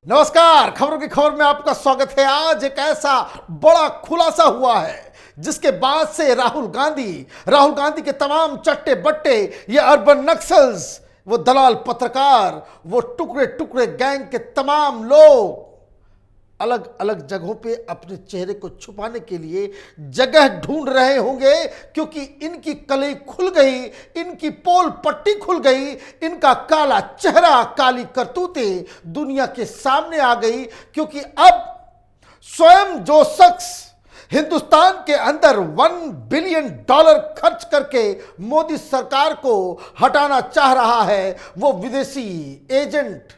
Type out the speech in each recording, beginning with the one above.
नमस्कार, खबरों की खबर में आपका स्वागत है। आज एक ऐसा बड़ा खुलासा हुआ है जिसके बाद से राहुल गांधी के तमाम चट्टे बट्टे, ये अर्बन नक्सल्स, वो दलाल पत्रकार, वो टुकड़े टुकड़े गैंग के तमाम लोग अलग अलग जगहों पे अपने चेहरे को छुपाने के लिए जगह ढूंढ रहे होंगे, क्योंकि इनकी कलई खुल गई, इनकी पोल पट्टी खुल गई, इनका काला चेहरा, काली करतूतें दुनिया के सामने आ गई। क्योंकि अब स्वयं जो शख्स हिंदुस्तान के अंदर $1 बिलियन खर्च करके मोदी सरकार को हटाना चाह रहा है, वो विदेशी एजेंट,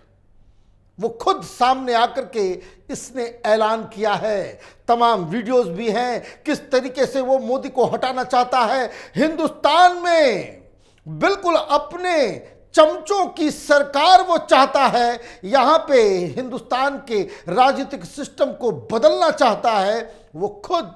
वो खुद सामने आकर के इसने ऐलान किया है। तमाम वीडियोस भी हैं किस तरीके से वो मोदी को हटाना चाहता है। हिंदुस्तान में बिल्कुल अपने चमचों की सरकार वो चाहता है, यहां पे हिंदुस्तान के राजनीतिक सिस्टम को बदलना चाहता है। वो खुद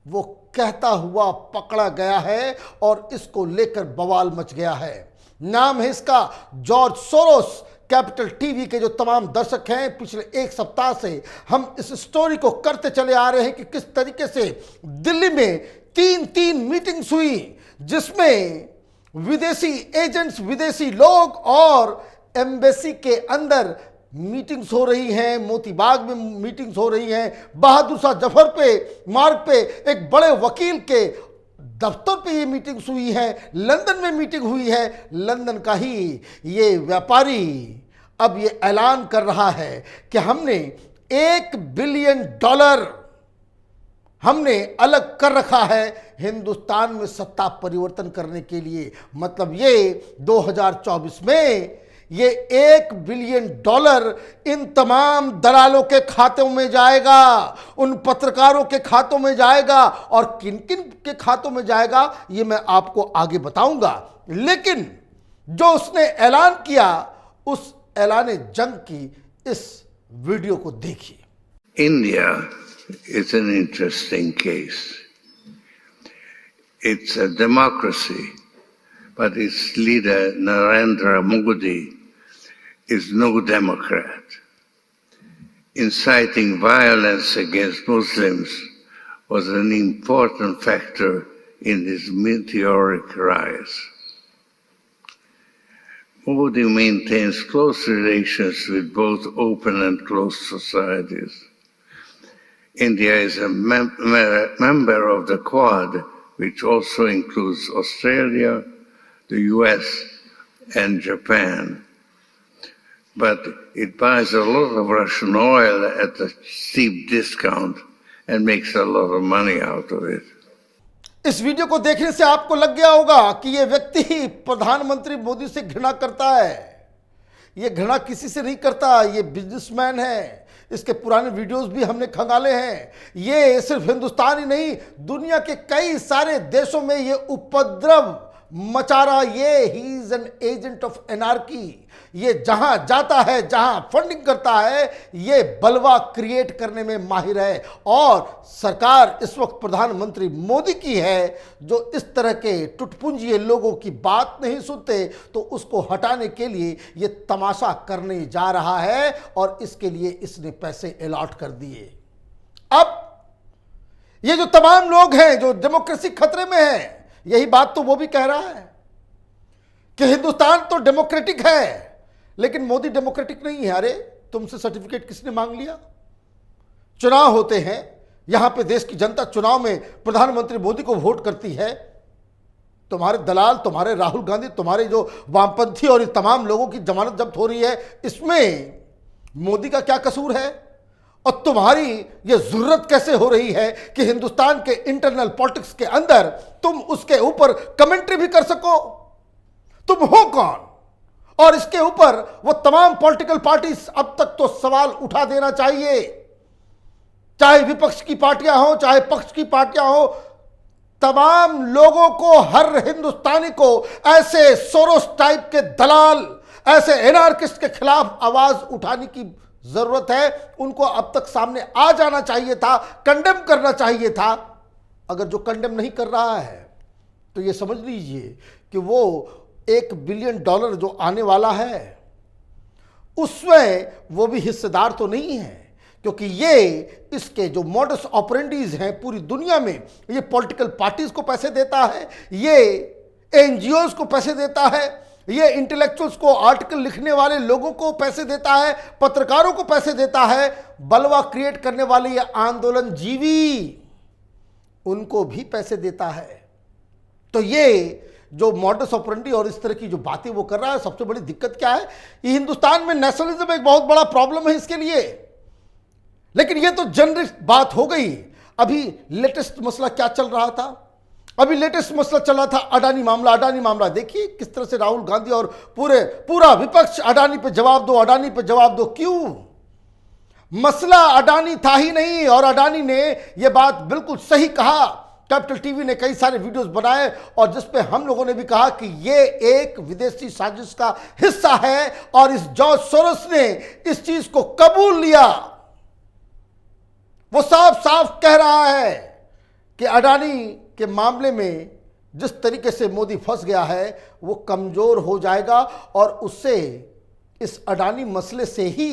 वो कहता हुआ पकड़ा गया है और इसको लेकर बवाल मच गया है। नाम है इसका जॉर्ज सोरोस। कैपिटल टीवी के जो तमाम दर्शक हैं, पिछले एक सप्ताह से हम इस स्टोरी को करते चले आ रहे हैं कि किस तरीके से दिल्ली में तीन मीटिंग्स हुई, जिसमें विदेशी एजेंट्स, विदेशी लोग और एम्बेसी के अंदर मीटिंग्स हो रही हैं। मोती बाग में मीटिंग्स हो रही हैं, बहादुर शाह जफर पे मार्ग पे एक बड़े वकील के दफ्तर पे ये मीटिंग्स हुई है, लंदन में मीटिंग हुई है। लंदन का ही ये व्यापारी अब ये ऐलान कर रहा है कि हमने $1 बिलियन हमने अलग कर रखा है हिंदुस्तान में सत्ता परिवर्तन करने के लिए। मतलब ये 2024 में ये $1 बिलियन इन तमाम दलालों के खातों में जाएगा, उन पत्रकारों के खातों में जाएगा, और किन किन के खातों में जाएगा ये मैं आपको आगे बताऊंगा। लेकिन जो उसने ऐलान किया, उस ऐलान जंग की इस वीडियो को देखिए। India is an interesting case. It's a democracy, but its leader Narendra Modi is no Democrat. Inciting violence against Muslims was an important factor in his meteoric rise. Modi maintains close relations with both open and closed societies. India is a member of the Quad, which also includes Australia, the US and Japan. But it buys a lot of Russian oil at a steep discount and makes a lot of money out of it. इस video को देखने से आपको लग गया होगा कि ये व्यक्ति प्रधानमंत्री मोदी से घृणा करता है। ये घृणा किसी से नहीं करता, ये बिजनेसमैन है। इसके पुराने वीडियोस भी हमने खंगाले हैं। ये सिर्फ हिंदुस्तान ही नहीं, दुनिया के कई सारे देशों में ये उपद्रव मचा रहा। ये he is an agent of anarchy. ये जहां जाता है, जहां फंडिंग करता है, ये बलवा क्रिएट करने में माहिर है। और सरकार इस वक्त प्रधानमंत्री मोदी की है, जो इस तरह के टुटपुंजिए लोगों की बात नहीं सुनते, तो उसको हटाने के लिए ये तमाशा करने जा रहा है, और इसके लिए इसने पैसे अलॉट कर दिए। अब ये जो तमाम लोग हैं जो डेमोक्रेसी खतरे में है, यही बात तो वो भी कह रहा है कि हिंदुस्तान तो डेमोक्रेटिक है, लेकिन मोदी डेमोक्रेटिक नहीं है। अरे तुमसे सर्टिफिकेट किसने मांग लिया? चुनाव होते हैं, यहां पे देश की जनता चुनाव में प्रधानमंत्री मोदी को वोट करती है। तुम्हारे दलाल, तुम्हारे राहुल गांधी, तुम्हारे जो वामपंथी और तमाम लोगों की जमानत जब्त हो रही है, इसमें मोदी का क्या कसूर है? और तुम्हारी ये जरूरत कैसे हो रही है कि हिंदुस्तान के इंटरनल पॉलिटिक्स के अंदर तुम उसके ऊपर कमेंट्री भी कर सको? तुम हो कौन? और इसके ऊपर वो तमाम पॉलिटिकल पार्टीज अब तक तो सवाल उठा देना चाहिए, चाहे विपक्ष की पार्टियां हो, चाहे पक्ष की पार्टियां हो। तमाम लोगों को, हर हिंदुस्तानी को ऐसे सोरोस टाइप के दलाल, ऐसे एनार्किस्ट के खिलाफ आवाज उठाने की जरूरत है। उनको अब तक सामने आ जाना चाहिए था, कंडेम करना चाहिए था। अगर जो कंडेम नहीं कर रहा है, तो ये समझ लीजिए कि वो $1 बिलियन जो आने वाला है, उसमें वो भी हिस्सेदार तो नहीं है, क्योंकि ये इसके जो मॉडस ऑपरेंडीज हैं पूरी दुनिया में, ये पॉलिटिकल पार्टीज को पैसे देता है, ये एनजीओज को पैसे देता है, ये इंटेलेक्चुअल्स को, आर्टिकल लिखने वाले लोगों को पैसे देता है, पत्रकारों को पैसे देता है, बलवा क्रिएट करने वाले ये आंदोलन जीवी, उनको भी पैसे देता है। तो ये जो मॉडस ऑपरेंडी और इस तरह की जो बातें वो कर रहा है, सबसे बड़ी दिक्कत क्या है, ये हिंदुस्तान में नेशनलिज्म एक बहुत बड़ा प्रॉब्लम है इसके लिए। लेकिन ये तो जनरल बात हो गई। अभी लेटेस्ट मसला क्या चल रहा था? अभी लेटेस्ट मसला चला था अडानी मामला। अडानी मामला देखिए किस तरह से राहुल गांधी और पूरा विपक्ष अडानी पे जवाब दो, अडानी पे जवाब दो। क्यों? मसला अडानी था ही नहीं, और अडानी ने यह बात बिल्कुल सही कहा। कैपिटल टीवी ने कई सारे वीडियोस बनाए और जिस पे हम लोगों ने भी कहा कि ये एक विदेशी साजिश का हिस्सा है, और इस जॉर्ज सोरोस ने इस चीज को कबूल लिया। वो साफ साफ कह रहा है कि अडानी के मामले में जिस तरीके से मोदी फंस गया है वो कमजोर हो जाएगा, और उससे, इस अडानी मसले से ही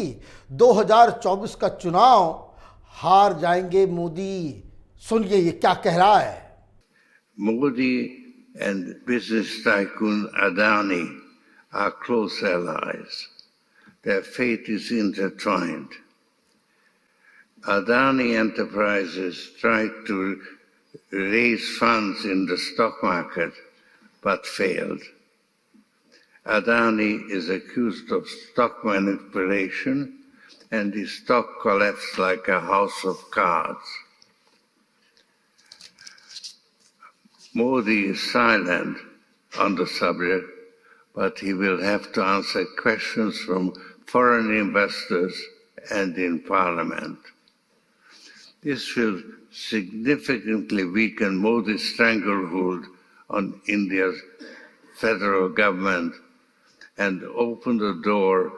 2024 का चुनाव हार जाएंगे मोदी। सुनिए ये क्या कह रहा है। Modi and business tycoon Adani are close allies. Their fate is intertwined. Adani Enterprises tried to raise funds in the stock market but failed. Adani is accused of stock manipulation and his stock collapsed like a house of cards. Modi is silent on the subject, but he will have to answer questions from foreign investors and in Parliament. This will significantly weaken Modi's stranglehold on India's federal government and open the door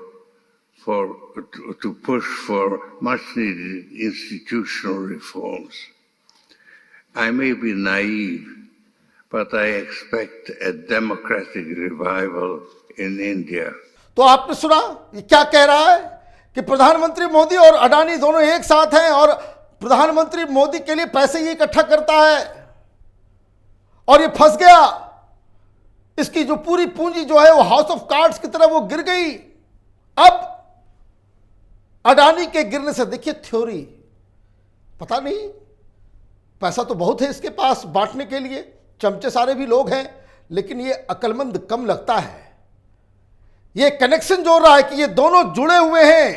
to push for much-needed institutional reforms. I may be naive, but I expect a democratic revival in India. तो आपने सुना ये क्या कह रहा है कि प्रधानमंत्री मोदी और अडानी दोनों एक साथ हैं, और प्रधानमंत्री मोदी के लिए पैसे ये इकट्ठा करता है, और ये फंस गया। इसकी जो पूरी पूंजी जो है वो हाउस ऑफ कार्ड्स की तरह वो गिर गई। अब अडानी के गिरने से देखिए थ्योरी, पता नहीं, पैसा तो बहुत है इसके पास बांटने के लिए, चमचे सारे भी लोग हैं, लेकिन ये अक्लमंद कम लगता है। ये कनेक्शन जोड़ रहा है कि ये दोनों जुड़े हुए हैं।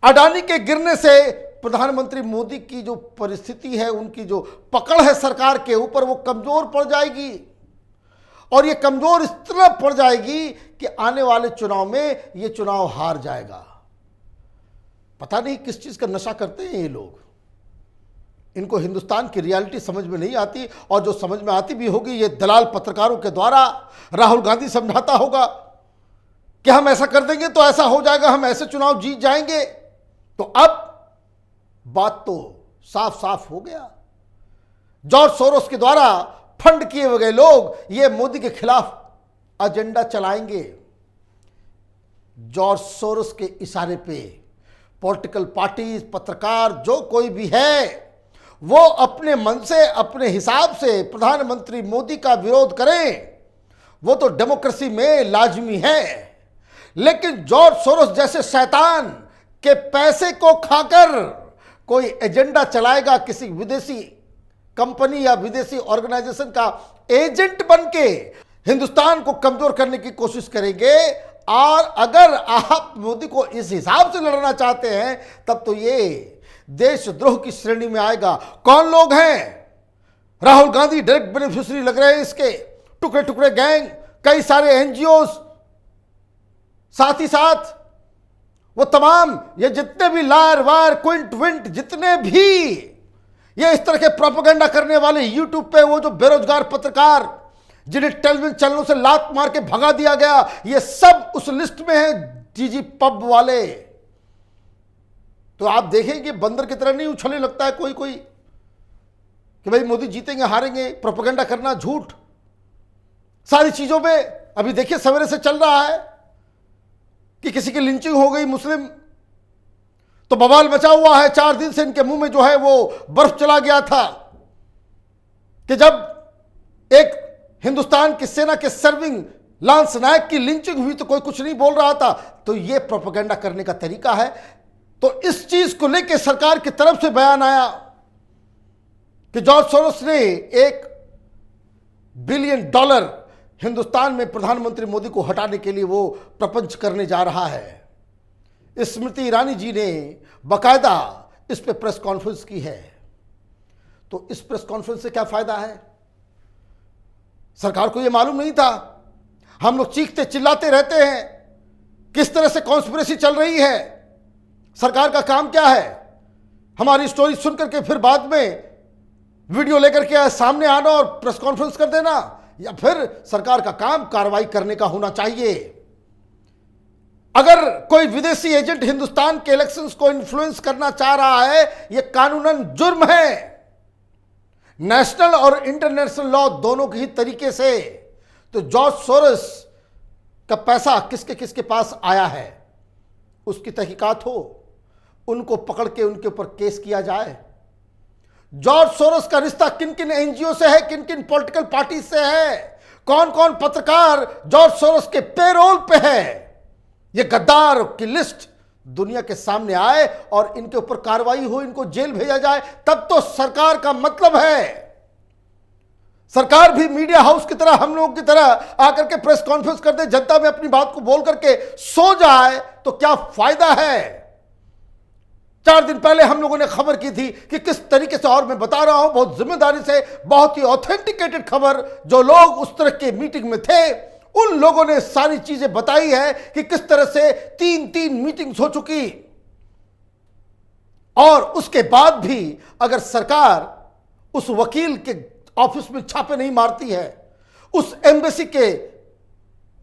अडानी के गिरने से प्रधानमंत्री मोदी की जो परिस्थिति है, उनकी जो पकड़ है सरकार के ऊपर, वो कमजोर पड़ जाएगी, और ये कमजोर इस तरह पड़ जाएगी कि आने वाले चुनाव में ये चुनाव हार जाएगा। पता नहीं किस चीज का नशा करते हैं ये लोग। इनको हिंदुस्तान की रियलिटी समझ में नहीं आती, और जो समझ में आती भी होगी ये दलाल पत्रकारों के द्वारा राहुल गांधी समझाता होगा कि हम ऐसा कर देंगे तो ऐसा हो जाएगा, हम ऐसे चुनाव जीत जाएंगे। तो अब बात तो साफ साफ हो गया। जॉर्ज सोरोस के द्वारा फंड किए हुए लोग ये मोदी के खिलाफ एजेंडा चलाएंगे। जॉर्ज सोरोस के इशारे पे पॉलिटिकल पार्टीज, पत्रकार, जो कोई भी है, वो अपने मन से, अपने हिसाब से प्रधानमंत्री मोदी का विरोध करें, वो तो डेमोक्रेसी में लाजमी है। लेकिन जॉर्ज सोरोस जैसे शैतान के पैसे को खाकर कोई एजेंडा चलाएगा, किसी विदेशी कंपनी या विदेशी ऑर्गेनाइजेशन का एजेंट बनके हिंदुस्तान को कमजोर करने की कोशिश करेंगे। और अगर आप मोदी को इस हिसाब से लड़ना चाहते हैं, तब तो ये देशद्रोह की श्रेणी में आएगा। कौन लोग हैं? राहुल गांधी डायरेक्ट बेनिफिशियरी लग रहे हैं इसके, टुकड़े टुकड़े गैंग, कई सारे एनजीओ, साथ ही साथ वो तमाम ये जितने भी लायर वायर क्विंट विंट, जितने भी ये इस तरह के प्रोपेगेंडा करने वाले यूट्यूब पे, वो जो बेरोजगार पत्रकार जिन्हें टेलीविजन चैनलों से लात मार के भगा दिया गया, ये सब उस लिस्ट में है, जीजी पब वाले। तो आप देखेंगे बंदर की तरह नहीं उछलने लगता है कोई कोई कि भाई मोदी जीतेंगे हारेंगे, प्रोपेगेंडा करना, झूठ सारी चीजों में। अभी देखिए सवेरे से चल रहा है कि किसी की लिंचिंग हो गई मुस्लिम, तो बवाल मचा हुआ है। 4 दिन से इनके मुंह में जो है वो बर्फ चला गया था कि जब एक हिंदुस्तान की सेना के सर्विंग लांस नायक की लिंचिंग हुई तो कोई कुछ नहीं बोल रहा था। तो ये प्रोपेगेंडा करने का तरीका है। तो इस चीज को लेकर सरकार की तरफ से बयान आया कि जॉर्ज सोरोस ने $1 बिलियन हिंदुस्तान में प्रधानमंत्री मोदी को हटाने के लिए वो प्रपंच करने जा रहा है। स्मृति ईरानी जी ने बाकायदा इस पे प्रेस कॉन्फ्रेंस की है। तो इस प्रेस कॉन्फ्रेंस से क्या फायदा है? सरकार को यह मालूम नहीं था। हम लोग चीखते चिल्लाते रहते हैं किस तरह से कॉन्स्पिरेसी चल रही है। सरकार का काम क्या है? हमारी स्टोरी सुनकर के फिर बाद में वीडियो लेकर के सामने आना और प्रेस कॉन्फ्रेंस कर देना, या फिर सरकार का काम कार्रवाई करने का होना चाहिए। अगर कोई विदेशी एजेंट हिंदुस्तान के इलेक्शंस को इन्फ्लुएंस करना चाह रहा है, यह कानूनन जुर्म है, नेशनल और इंटरनेशनल लॉ दोनों के ही तरीके से। तो जॉर्ज सोरोस का पैसा किसके किसके पास आया है उसकी तहकीकात हो, उनको पकड़ के उनके ऊपर केस किया जाए। जॉर्ज सोरोस का रिश्ता किन किन एनजीओ से है, किन किन पॉलिटिकल पार्टी से है, कौन कौन पत्रकार जॉर्ज सोरोस के पेरोल पे है, ये गद्दार की लिस्ट दुनिया के सामने आए और इनके ऊपर कार्रवाई हो, इनको जेल भेजा जाए, तब तो सरकार का मतलब है। सरकार भी मीडिया हाउस की तरह, हम लोगों की तरह आकर के प्रेस कॉन्फ्रेंस कर दे, जनता में अपनी बात को बोल करके सो जाए तो क्या फायदा है? 4 दिन पहले हम लोगों ने खबर की थी कि किस तरीके से, और मैं बता रहा हूं बहुत जिम्मेदारी से, बहुत ही ऑथेंटिकेटेड खबर, जो लोग उस तरह के मीटिंग में थे उन लोगों ने सारी चीजें बताई है कि किस तरह से 3 मीटिंग्स हो चुकी, और उसके बाद भी अगर सरकार उस वकील के ऑफिस में छापे नहीं मारती है, उस एम्बेसी के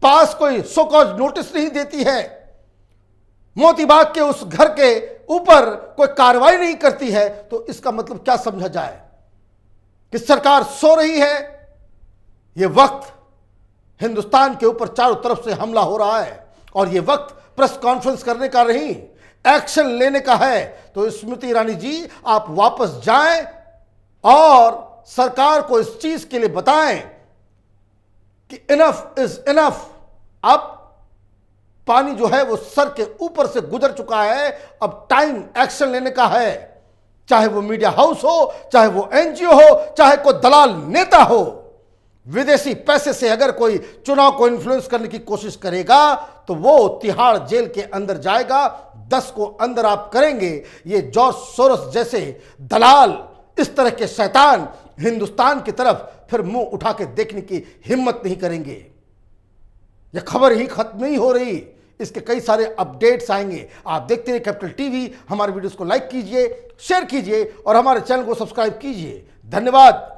पास कोई सो कॉज नोटिस नहीं देती है, मोतीबाग के उस घर के ऊपर कोई कार्रवाई नहीं करती है, तो इसका मतलब क्या समझा जाए? कि सरकार सो रही है। यह वक्त हिंदुस्तान के ऊपर चारों तरफ से हमला हो रहा है और यह वक्त प्रेस कॉन्फ्रेंस करने का नहीं, एक्शन लेने का है। तो स्मृति ईरानी जी, आप वापस जाएं और सरकार को इस चीज के लिए बताएं कि इनफ इज इनफ। अब पानी जो है वो सर के ऊपर से गुजर चुका है, अब टाइम एक्शन लेने का है। चाहे वो मीडिया हाउस हो, चाहे वो एनजीओ हो, चाहे कोई दलाल नेता हो, विदेशी पैसे से अगर कोई चुनाव को इन्फ्लुएंस करने की कोशिश करेगा तो वो तिहाड़ जेल के अंदर जाएगा। 10 को अंदर आप करेंगे। ये जॉर्ज सोरोस जैसे दलाल, इस तरह के शैतान हिंदुस्तान की तरफ फिर मुंह उठा के देखने की हिम्मत नहीं करेंगे। यह खबर ही खत्म नहीं हो रही, इसके कई सारे अपडेट्स आएंगे। आप देखते रहिए कैपिटल टीवी। हमारे वीडियोस को लाइक कीजिए, शेयर कीजिए और हमारे चैनल को सब्सक्राइब कीजिए। धन्यवाद।